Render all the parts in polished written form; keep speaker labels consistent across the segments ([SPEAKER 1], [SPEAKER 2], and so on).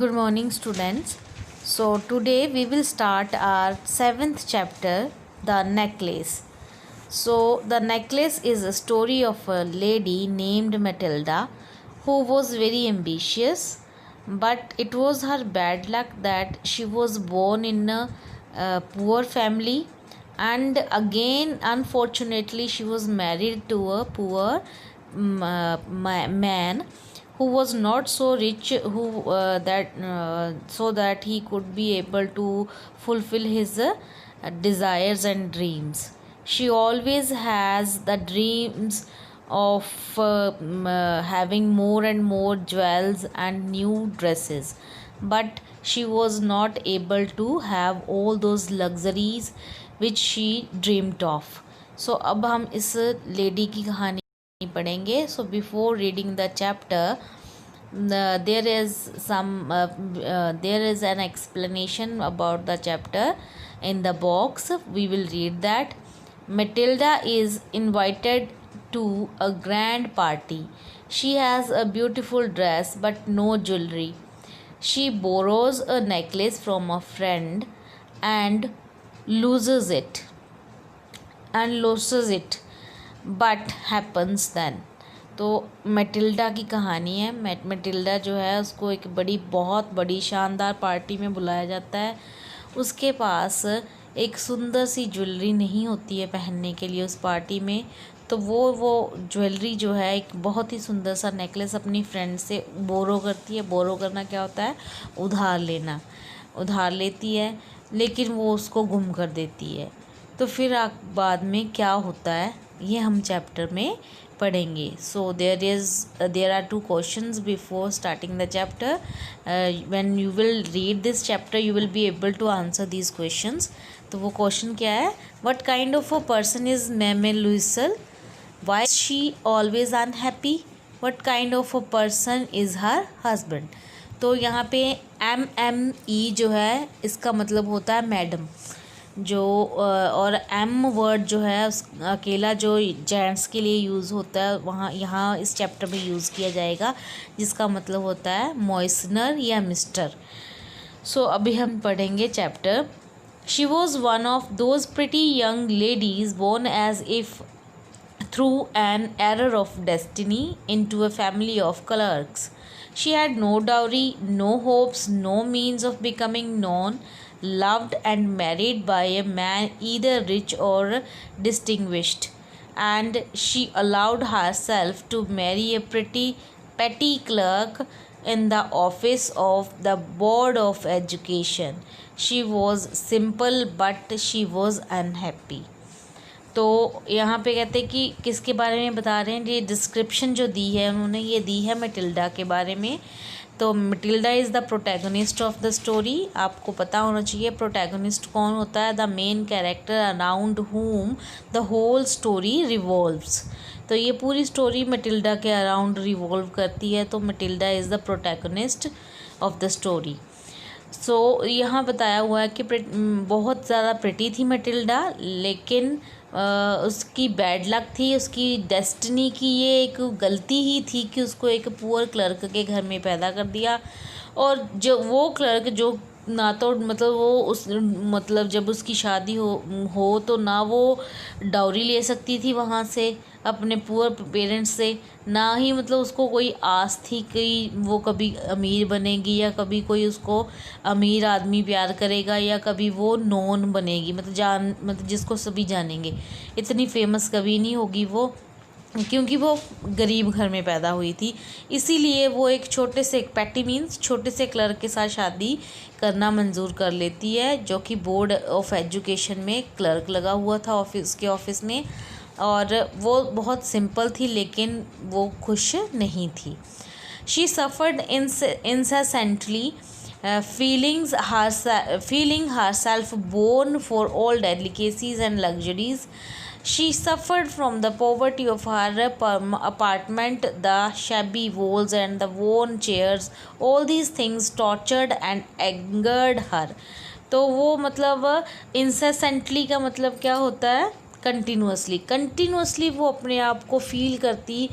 [SPEAKER 1] Good morning, students. So, today we will start our seventh chapter, The Necklace. So, The Necklace is a story of a lady named Matilda who was very ambitious, but it was her bad luck that she was born in a poor family, and again, unfortunately, she was married to a poor man who was not so rich who that so that he could be able to fulfill his desires and dreams. She always has the dreams of having more and more jewels and new dresses, but she was not able to have all those luxuries which she dreamed of. So अब हम इस lady की कहानी पढ़ेंगे. So before reading the chapter, there is an explanation about the chapter in the box. We will read that. Matilda is invited to a grand party. She has a beautiful dress but no jewelry. She borrows a necklace from a friend and loses it. But happens then. तो Matilda की कहानी है. Matilda जो है उसको एक बहुत बड़ी शानदार पार्टी में बुलाया जाता है. उसके पास एक सुंदर सी ज्वेलरी नहीं होती है पहनने के लिए उस पार्टी में. तो वो ज्वेलरी जो है एक बहुत ही सुंदर सा नेकलेस अपनी फ्रेंड से बोरो करती है. बोरो करना क्या होता है? उधार लेना. उधार लेती है लेकिन वो उसको गुम कर देती है. तो फिर बाद में क्या होता है ये हम चैप्टर में पढ़ेंगे. So there are 2 questions before starting the chapter. When you will read this chapter you will be able to answer these questions. तो वो क्वेश्चन क्या है? What kind of a person is Mme Loisel? Why she always unhappy? What kind of a person is her husband? तो यहाँ पे MME जो है इसका मतलब होता है मैडम जो, और M वर्ड जो है उस अकेला जो जेंट्स के लिए यूज़ होता है वहाँ यहाँ इस चैप्टर में यूज़ किया जाएगा जिसका मतलब होता है मॉइस्चनर या मिस्टर. सो अभी हम पढ़ेंगे chapter. She was one of those pretty young ladies born as if through an error of destiny into a family of clerks. She had no dowry, no hopes, no means of becoming known, loved and married by a man either rich or distinguished, and she allowed herself to marry a pretty petty clerk in the office of the Board of Education. She was simple but she was unhappy. तो यहाँ पे कहते हैं कि किसके बारे में बता रहे हैं. ये डिस्क्रिप्शन जो दी है उन्होंने ये दी है मैटिल्डा के बारे में. तो Matilda is the protagonist of the story. आपको पता होना चाहिए प्रोटैगनिस्ट कौन होता है. The main character around whom the whole story revolves. तो ये पूरी स्टोरी मैटिल्डा के अराउंड रिवॉल्व करती है. तो Matilda is the protagonist of the story. So यहाँ बताया हुआ है कि बहुत ज़्यादा प्रिटी थी मैटिल्डा, लेकिन उसकी बैड लक थी. उसकी डेस्टिनी की ये एक गलती ही थी कि उसको एक पुअर क्लर्क के घर में पैदा कर दिया. और जो वो क्लर्क जो ना तो मतलब वो उस मतलब जब उसकी शादी हो तो ना वो डाउरी ले सकती थी वहाँ से अपने पुअर पेरेंट्स से, ना ही मतलब उसको कोई आस थी कि वो कभी अमीर बनेगी या कभी कोई उसको अमीर आदमी प्यार करेगा या कभी वो नॉन बनेगी मतलब जिसको सभी जानेंगे. इतनी फेमस कभी नहीं होगी वो, क्योंकि वो गरीब घर में पैदा हुई थी. इसीलिए वो एक पैटी मीन्स छोटे से क्लर्क के साथ शादी करना मंजूर कर लेती है जो कि बोर्ड ऑफ एजुकेशन में क्लर्क लगा हुआ था ऑफिस में. और वो बहुत सिंपल थी लेकिन वो खुश नहीं थी. She suffered incessantly, feeling herself born for all delicacies and luxuries. She suffered from the poverty of her apartment, the shabby walls and the worn chairs. All these things tortured and angered her. तो वो मतलब incessantly का मतलब क्या होता है? Continuously वो अपने आप को फील करती,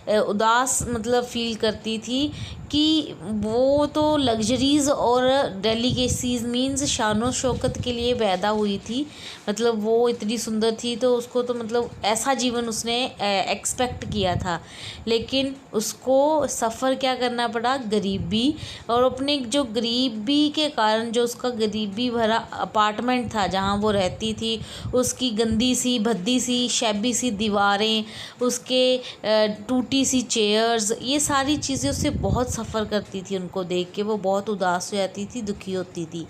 [SPEAKER 1] उदास मतलब फील करती थी कि वो तो लग्जरीज़ और डेलीकेसीज मीन्स शानो शौकत के लिए पैदा हुई थी, मतलब वो इतनी सुंदर थी तो उसको तो मतलब ऐसा जीवन उसने एक्सपेक्ट किया था, लेकिन उसको सफ़र क्या करना पड़ा, गरीबी। और अपने जो गरीबी के कारण जो उसका गरीबी भरा अपार्टमेंट था जहाँ वो रहती थी, उसकी गंदी सी भद्दी सी शैबी सी दीवारें, उसके टूटी सी चेयर्स, ये सारी चीज़ें उससे बहुत सफ़र करती थी। उनको देख के वो बहुत उदास हो जाती थी, दुखी होती थी,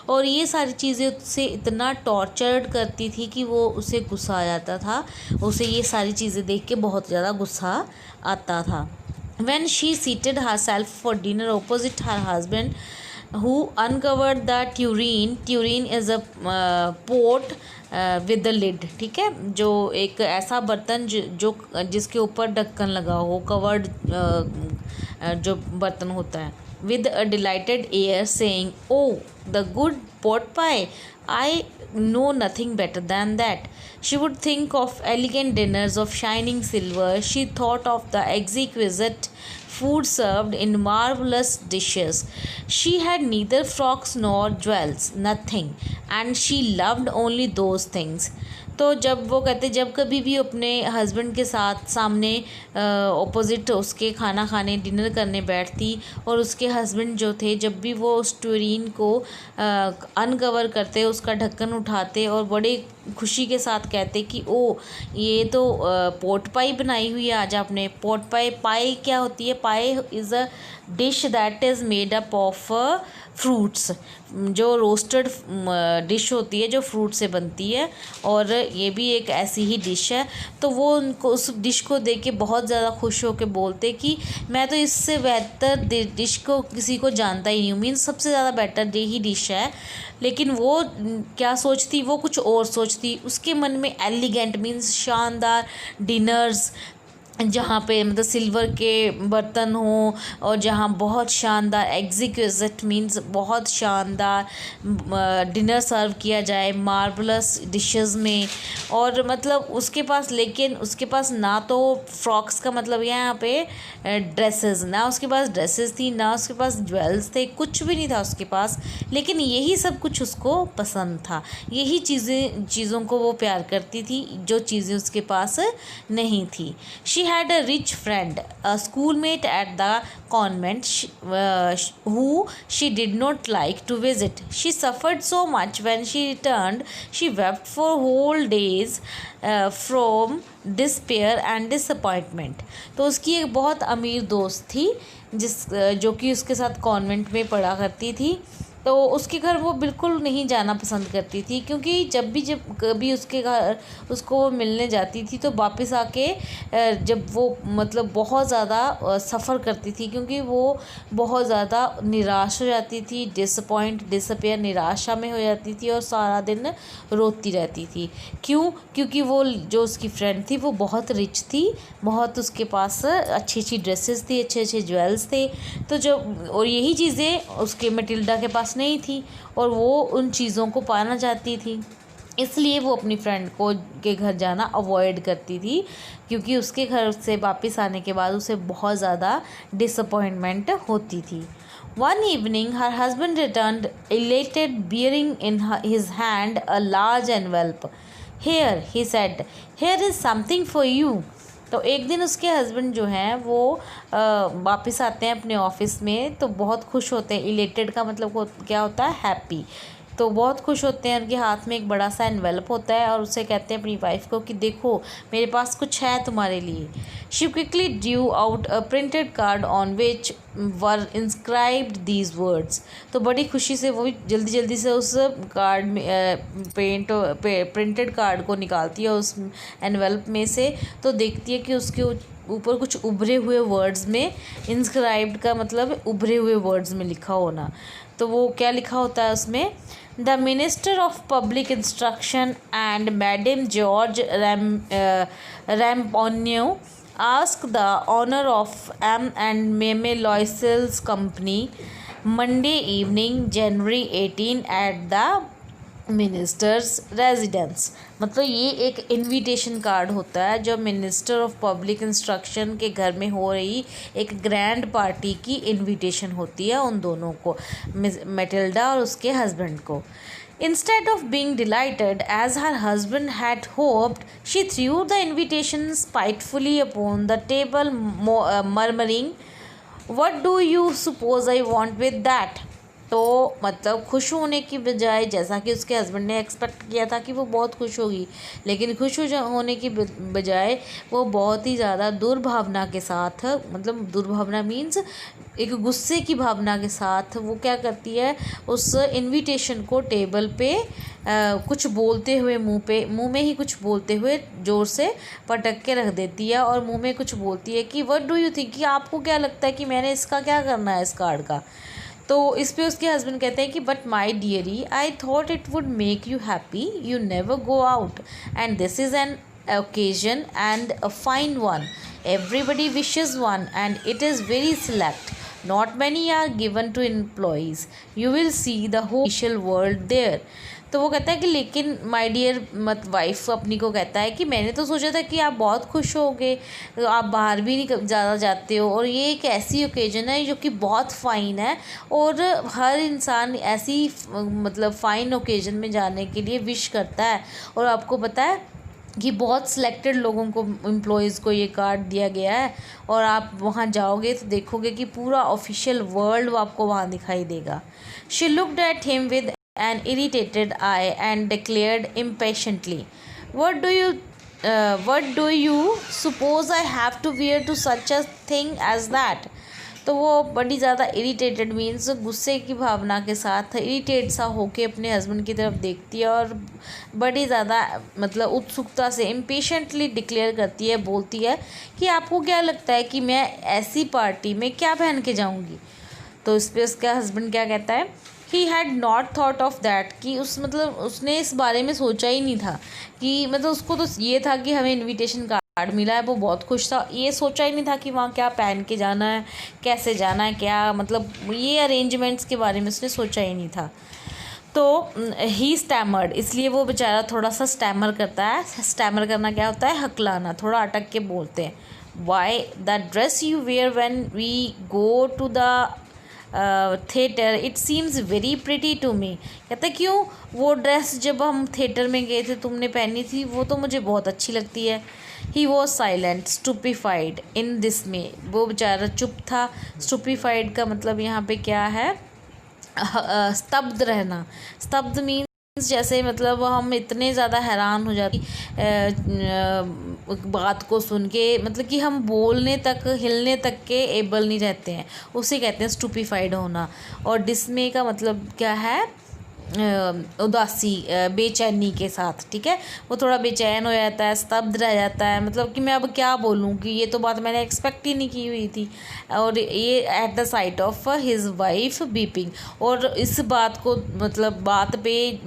[SPEAKER 1] और ये सारी चीज़ें उससे इतना टॉर्चर्ड करती थी कि वो उसे गुस्सा आ जाता था, उसे ये सारी चीज़ें देख के बहुत ज़्यादा गुस्सा आता था। When she seated herself for dinner opposite her husband, who uncovered the tureen. Tureen is a pot with the lid, ठीक है, जो एक ऐसा बर्तन जो जिसके ऊपर ढक्कन लगा हो, कवर्ड जो बर्तन होता है, with a delighted air saying, "Oh, the good pot pie! I know nothing better than that." She would think of elegant dinners of shining silver. She thought of the exquisite food served in marvelous dishes. She had neither frocks nor jewels, nothing, and she loved only those things. तो जब वो कहते जब कभी भी अपने husband के साथ सामने ऑपोजिट उसके खाना खाने डिनर करने बैठती, और उसके हस्बैंड जो थे जब भी वो उस टूरीन को अनकवर करते, उसका ढक्कन उठाते और बड़े खुशी के साथ कहते कि ओ ये तो पोट पाई बनाई हुई है आज आपने। पोट पाई, पाई क्या होती है, pie is a dish that is made up of fruits, जो रोस्टेड डिश होती है जो फ्रूट से बनती है, और ये भी एक ऐसी ही डिश है। तो वो उनको उस डिश को देख के बहुत ज़्यादा खुश होकर बोलते कि मैं तो इससे बेहतर डिश को किसी को जानता ही नहीं हूँ, मीन्स सबसे ज़्यादा बेटर ही डिश है। लेकिन वो क्या सोचती, वो कुछ और सोचती, उसके मन में एलिगेंट मीन्स शानदार डिनर्स, जहाँ पे मतलब सिल्वर के बर्तन हो, और जहाँ बहुत शानदार एग्जीक्यूजिट मीन्स बहुत शानदार डिनर सर्व किया जाए मार्वलस डिशेस में। और मतलब उसके पास, लेकिन उसके पास ना तो फ्रॉक्स का मतलब यहाँ पे ड्रेसेस, ना उसके पास ड्रेसेस थी, ना उसके पास ज्वेल्स थे, कुछ भी नहीं था उसके पास, लेकिन यही सब कुछ उसको पसंद था, यही चीज़ों को वो प्यार करती थी जो चीज़ें उसके पास नहीं थी। She had a rich friend, a schoolmate at the convent, who she did not like to visit. She suffered so much when she returned. She wept for whole days from despair and disappointment. तो उसकी एक बहुत अमीर दोस्त थी जो कि उसके साथ कॉन्वेंट में पढ़ा करती थी। तो उसके घर वो बिल्कुल नहीं जाना पसंद करती थी, क्योंकि जब कभी उसके घर उसको वो मिलने जाती थी तो वापस आके जब वो मतलब बहुत ज़्यादा सफ़र करती थी, क्योंकि वो बहुत ज़्यादा निराश हो जाती थी, डिसअपेयर निराशा में हो जाती थी, और सारा दिन रोती रहती थी। क्यों? क्योंकि वो जो उसकी फ्रेंड थी वो बहुत रिच थी, बहुत उसके पास अच्छी अच्छी ड्रेसेस थी, अच्छे अच्छे ज्वेल्स थे। तो जब, और यही चीज़ें उसके मटिल्डा के पास नहीं थी, और वो उन चीज़ों को पाना चाहती थी, इसलिए वो अपनी फ्रेंड के घर जाना अवॉइड करती थी, क्योंकि उसके घर से वापस आने के बाद उसे बहुत ज़्यादा डिसअपॉइंटमेंट होती थी। One evening, her husband returned elated, bearing in his hand a large envelope. "Here," he said, "here is something for you." तो एक दिन उसके हस्बैंड जो हैं वो वापस आते हैं अपने ऑफिस में, तो बहुत खुश होते हैं। इलेटेड का मतलब क्या होता है, हैप्पी। तो बहुत खुश होते हैं, उनके हाथ में एक बड़ा सा एनवेलप होता है, और उससे कहते हैं अपनी वाइफ को कि देखो मेरे पास कुछ है तुम्हारे लिए। She quickly Drew out a printed card on which were inscribed these words. तो बड़ी खुशी से वो भी जल्दी जल्दी से उस कार्ड में प्रिंटेड कार्ड को निकालती है उस एनवेलप में से, तो देखती है कि उसके ऊपर कुछ उभरे हुए वर्ड्स में, इंस्क्राइब्ड का मतलब उभरे हुए वर्ड्स में लिखा होना। तो वो क्या लिखा होता है उसमें, the minister of public instruction and madam George Ramponneau ask the honour of M and Mme Loisel's company Monday evening January 18 at the minister's residence, मतलब ये एक इनविटेशन कार्ड होता है जो मिनिस्टर ऑफ पब्लिक इंस्ट्रक्शन के घर में हो रही एक ग्रैंड पार्टी की इनविटेशन होती है उन दोनों को, मैटिल्डा और उसके हस्बैंड को. Instead of being delighted as her husband had hoped, she threw the invitation spitefully upon the table, murmuring, "What do you suppose I want with that?" तो मतलब खुश होने की बजाय, जैसा कि उसके हस्बैंड ने एक्सपेक्ट किया था कि वो बहुत खुश होगी, लेकिन खुश होने की बजाय वो बहुत ही ज़्यादा दुर्भावना के साथ, मतलब दुर्भावना मीन्स एक गुस्से की भावना के साथ वो क्या करती है, उस इनविटेशन को टेबल पे कुछ बोलते हुए मुंह में ही कुछ बोलते हुए ज़ोर से पटक के रख देती है और मुंह में कुछ बोलती है कि व्हाट डू यू थिंक, कि आपको क्या लगता है कि मैंने इसका क्या करना है इस कार्ड का. तो इस पे उसके हस्बैंड कहते हैं कि but my diary, I thought it would make you happy, you never go out and this is an occasion and a fine one. Everybody wishes one and it is very select. Not many are given to employees. You will see the whole official world there. तो वो कहता है कि लेकिन my dear wife अपनी को कहता है कि मैंने तो सोचा था कि आप बहुत खुश होगे, आप बाहर भी नहीं ज़्यादा जाते हो और ये एक ऐसी ओकेजन है जो कि बहुत फ़ाइन है और हर इंसान ऐसी मतलब फ़ाइन ओकेजन में जाने के लिए विश करता है. और आपको पता है कि बहुत सिलेक्टेड लोगों को, एम्प्लॉयज़ को ये कार्ड दिया गया है और आप वहाँ जाओगे तो देखोगे कि पूरा ऑफिशियल वर्ल्ड आपको वहाँ दिखाई देगा. She looked at him with an irritated eye and declared impatiently, what do you suppose I have to wear to such a thing as that? तो वो बड़ी ज़्यादा इरिटेटेड मीन्स गुस्से की भावना के साथ इरिटेट सा होके अपने हस्बैंड की तरफ देखती है और बड़ी ज़्यादा मतलब उत्सुकता से इम्पेशेंटली डिक्लेयर करती है, बोलती है कि आपको क्या लगता है कि मैं ऐसी पार्टी में क्या पहन के जाऊँगी. तो इस पर उसका हस्बैंड क्या कहता है, he had not thought of that, कि उसने इस बारे में सोचा ही नहीं था, कि मतलब उसको तो ये था कि हमें इनविटेशन कार्ड मिला है, वो बहुत खुश था, ये सोचा ही नहीं था कि वहाँ क्या पहन के जाना है, कैसे जाना है, क्या मतलब ये अरेंजमेंट्स के बारे में उसने सोचा ही नहीं था. तो ही स्टैमर्ड, इसलिए वो बेचारा थोड़ा सा स्टैमर करता है. स्टैमर करना क्या होता है, हकलाना, थोड़ा अटक के बोलते हैं. Why the dress you wear when we go to the theatre it seems very pretty to me. कहता क्यों, वो ड्रेस जब हम थिएटर में गए थे तुमने पहनी थी वो तो मुझे बहुत अच्छी लगती है. He was silent stupefied in this में, वो बेचारा चुप था. स्टूपिफाइड का मतलब यहाँ पे क्या है, स्तब्ध रहना. स्तब्ध मीन्स जैसे मतलब हम इतने ज़्यादा हैरान हो जाते बात को सुन के, मतलब कि हम बोलने तक, हिलने तक के एबल नहीं रहते हैं, उसे कहते हैं स्टूपिफाइड होना. और डिस्मे का मतलब क्या है, उदासी, बेचैनी के साथ. ठीक है, वो थोड़ा बेचैन हो जाता है, स्तब्ध रह जाता है, मतलब कि मैं अब क्या बोलूँ कि ये तो बात मैंने एक्सपेक्ट ही नहीं की हुई थी. और ये at the site of his wife beeping, और इस बात को मतलब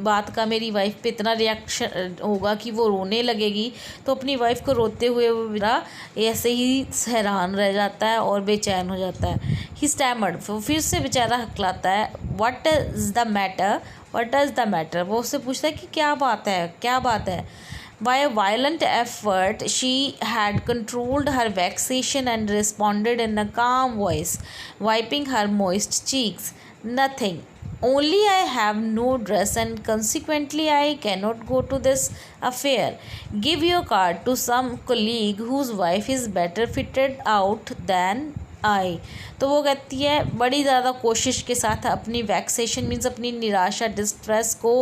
[SPEAKER 1] बात का मेरी वाइफ पे इतना रिएक्शन होगा कि वो रोने लगेगी. तो अपनी वाइफ को रोते हुए वो मेरा ऐसे ही हैरान रह जाता है और बेचैन हो जाता है. ही स्टैमर्ड, फिर से बेचारा हकलाता है. What is the matter, what is the matter, वो उससे पूछता है कि क्या बात है. By a violent effort, she had controlled her vexation and responded in a calm voice, wiping her moist cheeks. Nothing. Only I have no dress and consequently I cannot go to this affair. Give your card to some colleague whose wife is better fitted out than आई. तो वो कहती है बड़ी ज़्यादा कोशिश के साथ अपनी वैक्सेशन मीन्स अपनी निराशा, डिस्ट्रेस को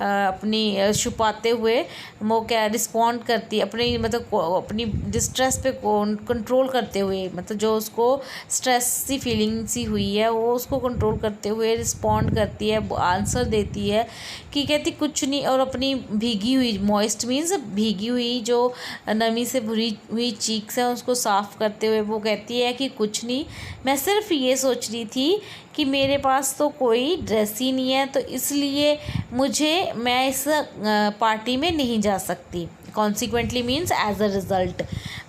[SPEAKER 1] अपनी छुपाते हुए वो क्या रिस्पॉन्ड करती है, अपनी मतलब अपनी डिस्ट्रेस पे कंट्रोल करते हुए, मतलब जो उसको स्ट्रेस सी फीलिंग सी हुई है वो उसको कंट्रोल करते हुए रिस्पॉन्ड करती है, आंसर देती है कि कहती कुछ नहीं. और अपनी भीगी हुई, मॉइस्ट मीन्स भीगी हुई जो नमी से भरी हुई चीक्स हैं उसको साफ़ करते हुए वो कहती है कि कुछ नहीं, मैं सिर्फ ये सोच रही थी कि मेरे पास तो कोई ड्रेस ही नहीं है, तो इसलिए मैं इस पार्टी में नहीं जा सकती. Consequently means as a result,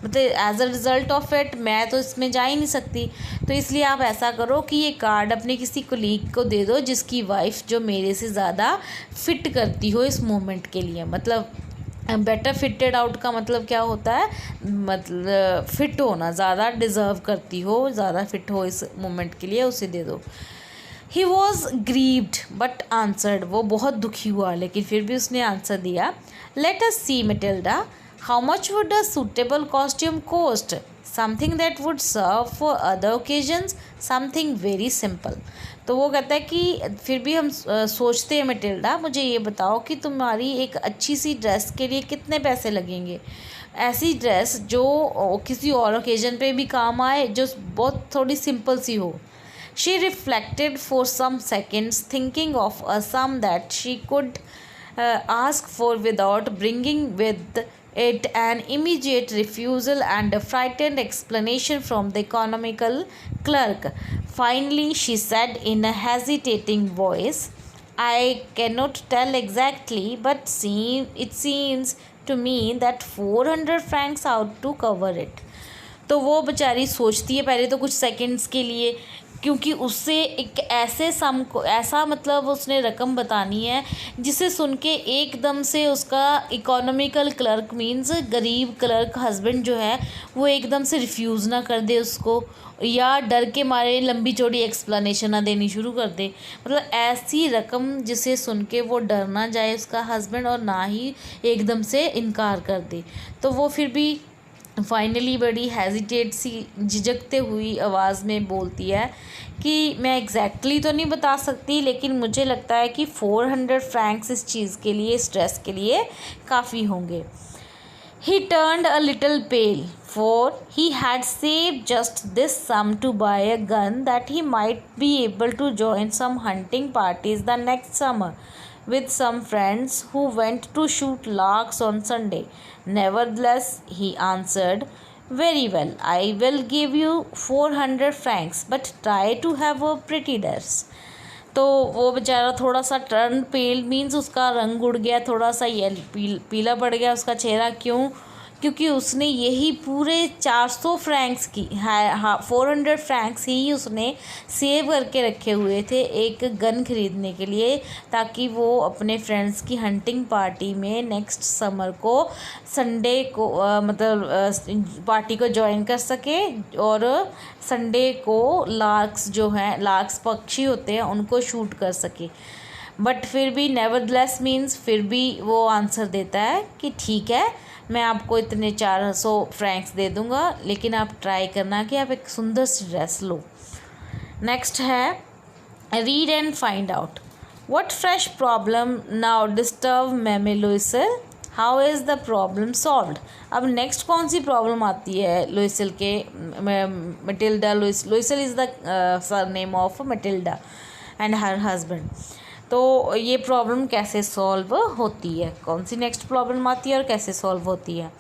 [SPEAKER 1] मतलब as a result of it मैं तो इसमें जा ही नहीं सकती। तो इसलिए आप ऐसा करो कि ये कार्ड अपने किसी कोलीग को दे दो जिसकी वाइफ जो मेरे से ज़्यादा फिट करती हो इस मोमेंट के लिए। मतलब बेटर फिटेड आउट का मतलब क्या होता है, मतलब फिट होना, ज़्यादा डिज़र्व करती हो, ज़्यादा फिट हो इस मोमेंट के लिए, उसे दे दो। He was grieved but answered, वो बहुत दुखी हुआ लेकिन फिर भी उसने आंसर दिया। Let us see Matilda, how much would a suitable costume cost, something that would serve for other occasions, something very simple. तो वो कहता है कि फिर भी हम सोचते हैं मैटिल्डा, मुझे ये बताओ कि तुम्हारी एक अच्छी सी ड्रेस के लिए कितने पैसे लगेंगे, ऐसी ड्रेस जो किसी और ओकेजन पे भी काम आए, जो बहुत थोड़ी सिंपल सी हो। She reflected for some seconds, thinking of a sum that she could ask for without bringing with it an immediate refusal and a frightened explanation from the economical clerk. Finally, she said in a hesitating voice, I cannot tell exactly, but it seems to me that 400 francs ought to cover it. तो वो बेचारी सोचती है पहले तो कुछ seconds के लिए, क्योंकि उससे एक ऐसे सम को, ऐसा मतलब उसने रकम बतानी है जिसे सुन के एकदम से उसका इकोनॉमिकल क्लर्क मीन्स गरीब क्लर्क हस्बैंड जो है वो एकदम से रिफ्यूज़ ना कर दे उसको, या डर के मारे लंबी चौड़ी एक्सप्लेनेशन ना देनी शुरू कर दे। मतलब ऐसी रकम जिसे सुन के वो डर ना जाए उसका हस्बैंड और ना ही एकदम से इनकार कर दे। तो वो फिर भी फाइनली बड़ी हेजिटेट सी झिझकते हुई आवाज़ में बोलती है कि मैं एग्जैक्टली तो नहीं बता सकती, लेकिन मुझे लगता है कि 400 फ्रैंक्स इस चीज़ के लिए, इस ड्रेस के लिए काफ़ी होंगे। He turned a little pale, for he had saved just this sum to buy a gun that he might be able to join some hunting parties the next summer with some friends who went to shoot larks on Sunday. Nevertheless, he answered, very well, I will give you 400 francs, but try to have a pretty dress. तो वो बेचारा थोड़ा सा turn पेल means उसका रंग उड़ गया, थोड़ा सा पीला पड़ गया उसका चेहरा। क्यों? क्योंकि उसने यही पूरे 400 फ्रैंक्स की 400 फ्रैंक्स ही उसने सेव करके रखे हुए थे एक गन खरीदने के लिए, ताकि वो अपने फ्रेंड्स की हंटिंग पार्टी में नेक्स्ट समर को संडे को मतलब पार्टी को ज्वाइन कर सके और संडे को लार्क्स जो हैं, लार्क्स पक्षी होते हैं, उनको शूट कर सके। बट फिर भी नेवरदलेस मीन्स फिर भी वो आंसर देता है कि ठीक है, मैं आपको इतने 400 फ्रैंक्स दे दूँगा, लेकिन आप ट्राई करना कि आप एक सुंदर सी ड्रेस लो। नेक्स्ट है read and find out what fresh problem now disturb Mme Loisel, how is the problem solved. अब नेक्स्ट कौन सी प्रॉब्लम आती है लुइसल के, Matilda Loisel is the surname of Matilda and her husband. तो ये प्रॉब्लम कैसे सॉल्व होती है, कौन सी नेक्स्ट प्रॉब्लम आती है और कैसे सॉल्व होती है।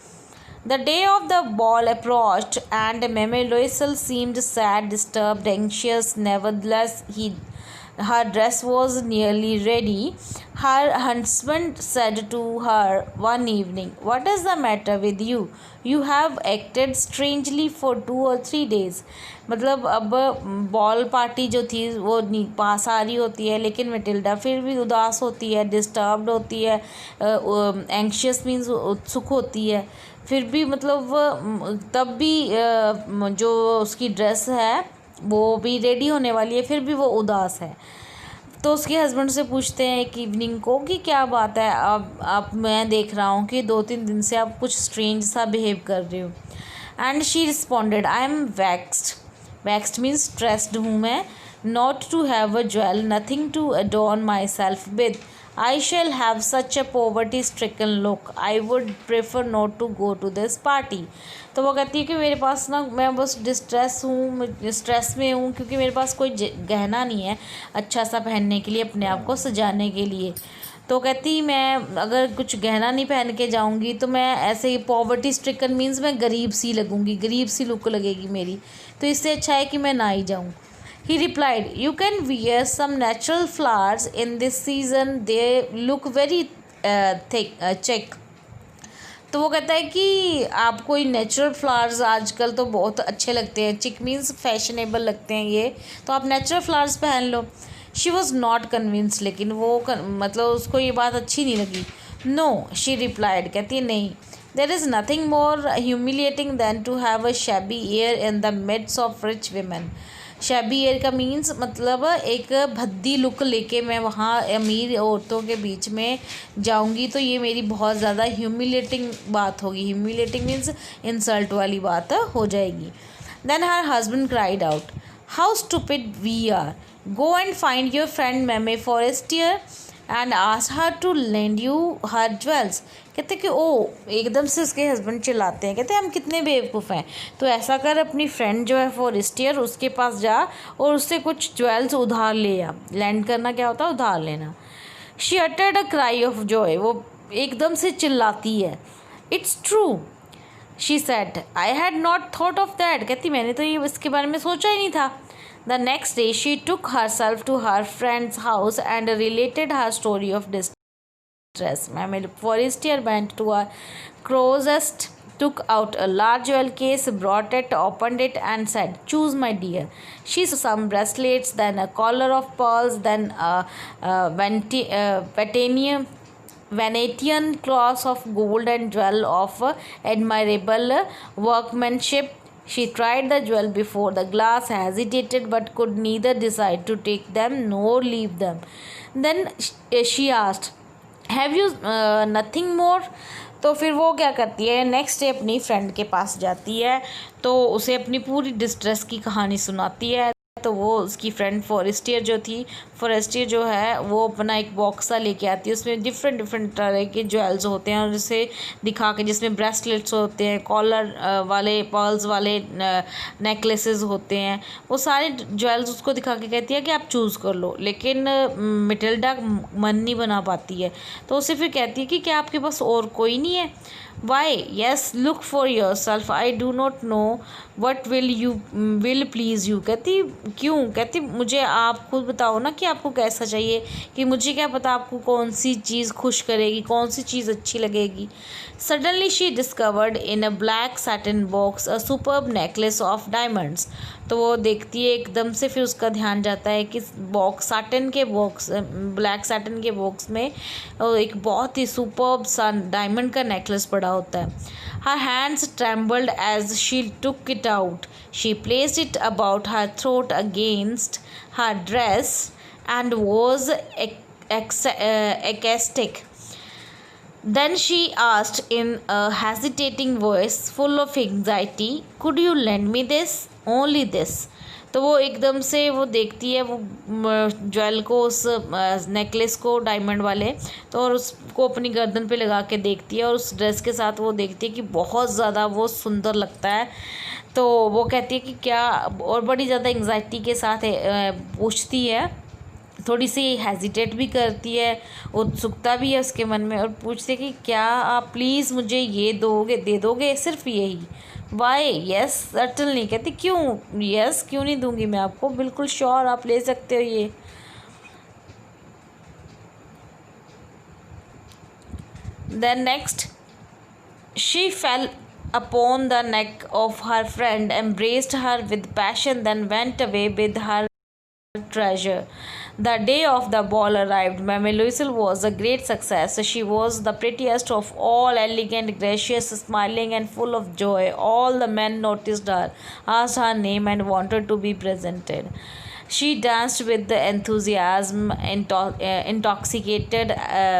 [SPEAKER 1] The day of the ball approached and Mme Loisel seemed sad, disturbed, anxious, nevertheless her dress was nearly ready. Her husband said to her one evening, what is the matter with you? You have acted strangely for 2 or 3 days. मतलब अब ball party जो थी वो पास आ रही होती है, लेकिन Matilda फिर भी उदास होती है, डिस्टर्ब्ड होती है, एंक्शियस मीन्स उत्सुक होती है। फिर भी मतलब तब भी जो उसकी ड्रेस है वो भी रेडी होने वाली है, फिर भी वो उदास है। तो उसके हस्बैंड से पूछते हैं एक इवनिंग को कि क्या बात है, आप मैं देख रहा हूँ कि 2-3 दिन से आप कुछ स्ट्रेंज सा बिहेव कर रहे हो। And she responded, I am vexed means stressed हूँ मैं, not to have a jewel, nothing to adorn myself with, I shall have such a poverty stricken look, I would prefer not to go to this party. तो वो कहती है कि मेरे पास ना, मैं बस स्ट्रेस में हूँ क्योंकि मेरे पास कोई गहना नहीं है अच्छा सा पहनने के लिए, अपने आप को सजाने के लिए। तो कहती मैं अगर कुछ गहना नहीं पहन के जाऊँगी तो मैं ऐसे ही पॉवर्टी स्ट्रिकन मीन्स मैं गरीब सी लगूँगी, गरीब सी लुक लगेगी मेरी, तो इससे अच्छा है कि मैं ना ही जाऊँ। He replied, you can wear some natural flowers in this season, they look very thick, check. तो वो कहता है कि आपको ये नेचुरल फ्लावर्स आजकल तो बहुत अच्छे लगते हैं, चिक मीन्स फैशनेबल लगते हैं ये, तो आप नेचुरल फ्लावर्स पहन लो। शी वॉज नॉट कन्विंस, लेकिन वो मतलब उसको ये बात अच्छी नहीं लगी। नो, शी रिप्लाइड, कहती है नहीं। There is nothing more humiliating than to have a shabby air in the midst of rich women. Shabby air का मीन्स मतलब एक भद्दी लुक लेके मैं वहाँ अमीर औरतों के बीच में जाऊँगी तो ये मेरी बहुत ज़्यादा ह्यूमिलेटिंग बात होगी। ह्यूमिलेटिंग मीन्स इंसल्ट वाली बात हो जाएगी। Then her husband cried out, how stupid we are, go and find your friend Mme Forestier and ask her to lend you her jewels. कहते कि ओ, एकदम से उसके हस्बैंड चिल्लाते हैं, कहते हैं हम कितने बेवकूफ़ हैं, तो ऐसा कर अपनी फ्रेंड जो है फॉरेस्टियर उसके पास जा और उससे कुछ ज्वेल्स उधार ले आ। लैंड करना क्या होता है? उधार लेना। She uttered a cry of Joy, वो एकदम से चिल्लाती है। It's true, she said, I had not thought of that. कहती मैंने तो ये इसके बारे में सोचा ही नहीं था। The next day, she took herself to her friend's house and related her story of distress. Mammal Forestier went to her closet, took out a large jewel case, brought it, opened it, and said, "Choose, my dear." She saw some bracelets, then a collar of pearls, then Venetian cloth of gold and jewel of admirable workmanship. She tried the jewel before the glass, hesitated, but could neither decide to take them nor leave them. Then she asked, "Have you nothing more?" तो फिर वो क्या करती है, next day अपनी friend के पास जाती है, तो उसे अपनी पूरी डिस्ट्रेस की कहानी सुनाती है। तो वो उसकी फ्रेंड फॉरेस्टियर जो है वो अपना एक बॉक्स सा लेके आती है, उसमें डिफरेंट तरह के ज्वेल्स होते हैं और उसे दिखा के, जिसमें ब्रेसलेट्स होते हैं, कॉलर वाले, पर्ल्स वाले नेकलेसेस होते हैं, वो सारे ज्वेल्स उसको दिखा के कहती है कि आप चूज़ कर लो। लेकिन मिटिल्डा मन नहीं बना पाती है, तो उसे फिर कहती है कि क्या आपके पास और कोई नहीं है? Why? Yes, look for yourself. I do not know what will please you. कहती क्यों? कहती मुझे आप खुद बताओ ना कि आपको कैसा चाहिए, कि मुझे क्या पता आपको कौन सी चीज़ खुश करेगी, कौन सी चीज़ अच्छी लगेगी। Suddenly she discovered in a black satin box a superb necklace of diamonds. तो वो देखती है एकदम से, फिर उसका ध्यान जाता है कि ब्लैक सैटिन के बॉक्स में एक बहुत ही सुपर्ब सा डायमंड का नेकलेस पड़ा होता है। Her hands trembled as she took it out. She placed it about her throat against her dress and was ecstatic. Then she asked in a hesitating voice full of anxiety, "Could you lend me this? Only this?" तो वो एकदम से वो देखती है वो jewel को, उस नेकलेस को, डायमंड वाले, तो और उसको अपनी गर्दन पे लगा के देखती है और उस ड्रेस के साथ वो देखती है कि बहुत ज़्यादा वो सुंदर लगता है। तो वो कहती है कि क्या, और बड़ी ज़्यादा एंग्जाइटी के साथ पूछती है, थोड़ी सी हेजिटेट भी करती है, उत्सुकता भी है उसके मन में, और पूछती है कि क्या आप प्लीज़ मुझे ये दे दोगे, सिर्फ यही? वाई? Yes certainly. कहती क्यों? यस, क्यों नहीं दूंगी मैं आपको, बिल्कुल श्योर, आप ले सकते हो ये। Then next, she fell upon the neck of her friend, embraced her with passion, then went away with her treasure. The day of the ball arrived. Mammy Louise was a great success. She was the prettiest of all, elegant, gracious, smiling, and full of joy. All the men noticed her, asked her name, and wanted to be presented. She danced with the enthusiasm, intoxicated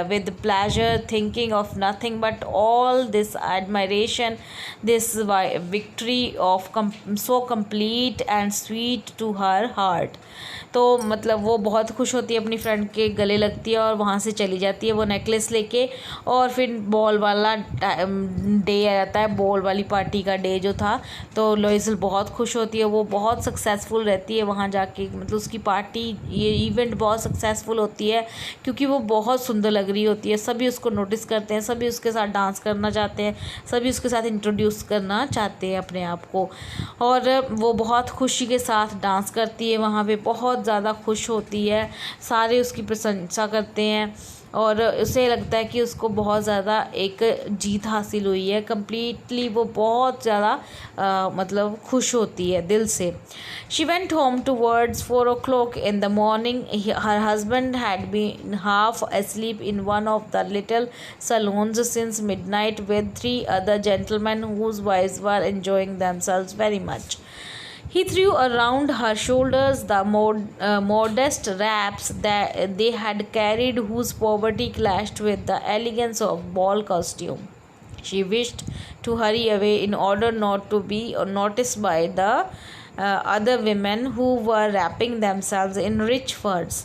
[SPEAKER 1] with pleasure, thinking of nothing but all this admiration, this victory of so complete and sweet to her heart. तो मतलब वो बहुत खुश होती है, अपनी friend के गले लगती है और वहाँ से चली जाती है वो नेकलेस लेके। और फिर बॉल वाला डे आ जाता है, बॉल वाली पार्टी का डे जो था, तो लोइसल बहुत खुश होती है, वो बहुत सक्सेसफुल रहती है वहाँ जाके, मतलब उसकी पार्टी, ये इवेंट बहुत सक्सेसफुल होती है क्योंकि वो बहुत सुंदर लग रही होती है। सभी उसको नोटिस करते हैं, सभी उसके साथ डांस करना चाहते हैं, सभी उसके साथ इंट्रोड्यूस करना चाहते हैं अपने आप को, और वो बहुत खुशी के साथ डांस करती है वहाँ पे, बहुत ज़्यादा खुश होती है, सारे उसकी प्रशंसा करते हैं। और उसे लगता है कि उसको बहुत ज़्यादा एक जीत हासिल हुई है कम्प्लीटली। वो बहुत ज़्यादा मतलब खुश होती है दिल से। She went home towards 4 o'clock in the morning. Her husband had been half asleep in one of the little saloons since midnight with 3 other gentlemen whose wives were enjoying themselves very much. He threw around her shoulders the modest wraps that they had carried, whose poverty clashed with the elegance of ball costume. She wished to hurry away in order not to be noticed by the other women who were wrapping themselves in rich furs.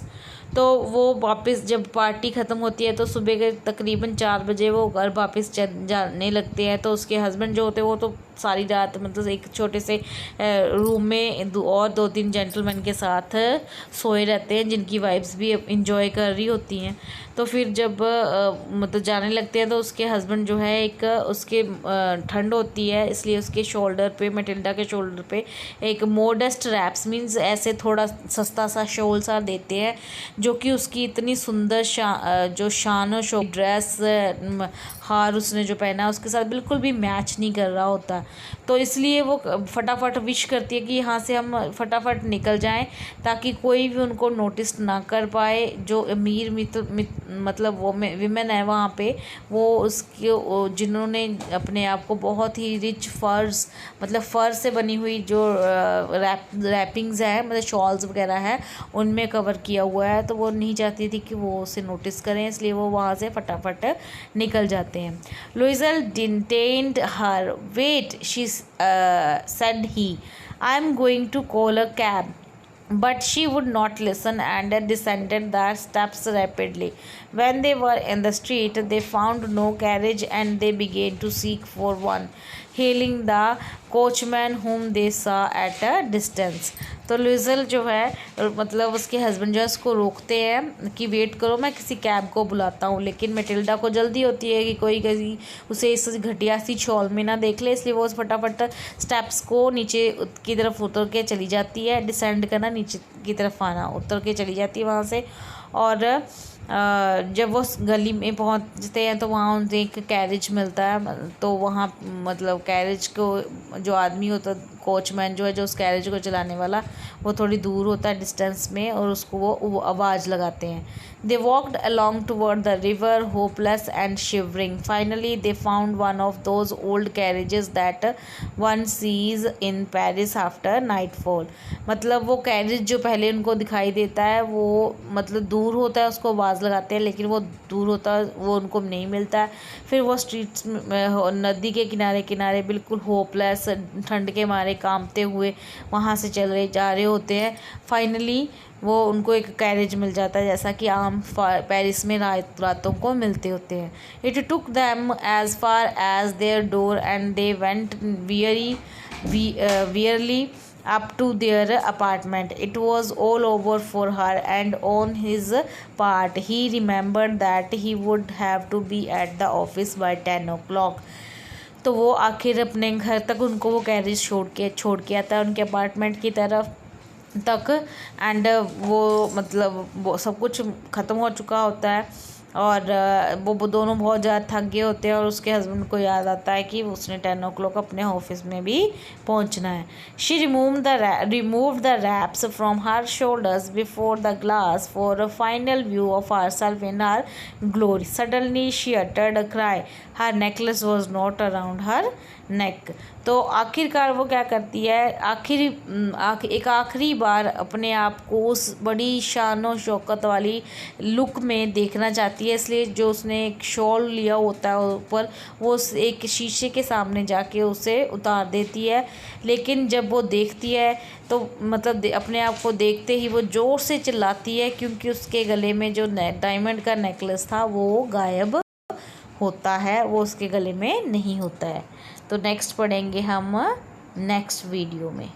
[SPEAKER 1] तो वो वापस जब party ख़त्म होती है तो सुबह के तकरीबन 4 बजे वो घर वापस जाने लगते हैं। तो उसके हस्बैंड जो होते हैं वो तो सारी रात मतलब एक छोटे से रूम में और 2-3 जेंटलमैन के साथ सोए रहते हैं, जिनकी वाइफ्स भी इंजॉय कर रही होती हैं। तो फिर जब मतलब जाने लगते हैं तो उसके हस्बैंड जो है एक उसके ठंड होती है इसलिए उसके शोल्डर पे, मैटिल्डा के शोल्डर पे एक मोडेस्ट रैप्स मीन्स ऐसे थोड़ा सस्ता सा शॉल सा देते हैं, जो कि उसकी इतनी सुंदर जो शान और शौक ड्रेस हार उसने जो पहना है उसके साथ बिल्कुल भी मैच नहीं कर रहा होता। तो इसलिए वो फटाफट विश करती है कि यहाँ से हम फटाफट निकल जाएं ताकि कोई भी उनको नोटिस ना कर पाए। जो अमीर मतलब वो विमेन है वहाँ पे, वो उसके जिन्होंने अपने आप को बहुत ही रिच फर्स मतलब फर से बनी हुई जो रैपिंग्स है मतलब शॉल्स वगैरह है उनमें कवर किया हुआ है। तो वो नहीं चाहती थी कि वो उसे नोटिस करें, इसलिए वो वहाँ से फटाफट निकल जाते हैं। लुइज़ल detained her. Wait, said he. I am going to call a cab. But she would not listen and descended the steps rapidly. When they were in the street, they found no carriage and they began to seek for one, hailing the coachman whom they saw at a distance. तो लुइज़ल जो है मतलब उसके husband जो है उसको रोकते हैं कि वेट करो, मैं किसी कैब को बुलाता हूँ। लेकिन मैटिल्डा को जल्दी होती है कि कोई कहीं उसे इस घटिया सी शॉल में ना देख ले, इसलिए वो फटाफट स्टेप्स को नीचे की तरफ उतर के चली जाती है। डिसेंड करना, नीचे की तरफ आना, उतर के चली जाती है वहाँ से। और जब वो गली में पहुँचते हैं तो वहाँ उनसे एक कैरेज मिलता है। तो वहाँ मतलब कैरेज को जो आदमी होता कोचमैन जो है जो उस कैरेज को चलाने वाला वो थोड़ी दूर होता है डिस्टेंस में और उसको वो आवाज़ लगाते हैं। They walked along toward the river hopeless and shivering. Finally they found one of those old carriages that one sees in Paris after nightfall. मतलब वो कैरेज जो पहले उनको दिखाई देता है वो मतलब दूर होता है, उसको आवाज़ लगाते हैं लेकिन वो दूर होता है, वो उनको नहीं मिलता है। फिर वो स्ट्रीट्स नदी के किनारे किनारे बिल्कुल होपलेस ठंड के मारे कांपते हुए वहाँ से जा रहे होते हैं। फाइनली वो उनको एक कैरेज मिल जाता है जैसा कि आम पेरिस में रातों को मिलते होते हैं। It took them as far as their door and they went wearily up to their apartment. It was all over for her, and on his part he remembered that he would have to be at the office by 10 o'clock. तो वो आखिर अपने घर तक उनको वो carriage छोड़ के आता है उनके अपार्टमेंट की तरफ तक। एंड वो मतलब वो सब कुछ ख़त्म हो चुका होता है और वो दोनों बहुत ज़्यादा थक गए होते हैं और उसके हस्बैंड को याद आता है कि उसने 10 o'clock अपने ऑफिस में भी पहुंचना है। She removed the wraps from her shoulders before the glass for a final view of herself in her glory. Suddenly she uttered a cry. Her necklace was not around her neck. तो आखिरकार वो क्या करती है, एक आखिरी बार अपने आप को उस बड़ी शान और शौकत वाली लुक में देखना चाहती है, इसलिए जो उसने एक शॉल लिया होता है ऊपर वो एक शीशे के सामने जाके उसे उतार देती है। लेकिन जब वो देखती है तो मतलब अपने आप को देखते ही वो ज़ोर से चिल्लाती है क्योंकि उसके गले में जो डायमंड का नेकलेस था वो गायब होता है, वो उसके गले में नहीं होता है। तो नेक्स्ट पढ़ेंगे हम नेक्स्ट वीडियो में।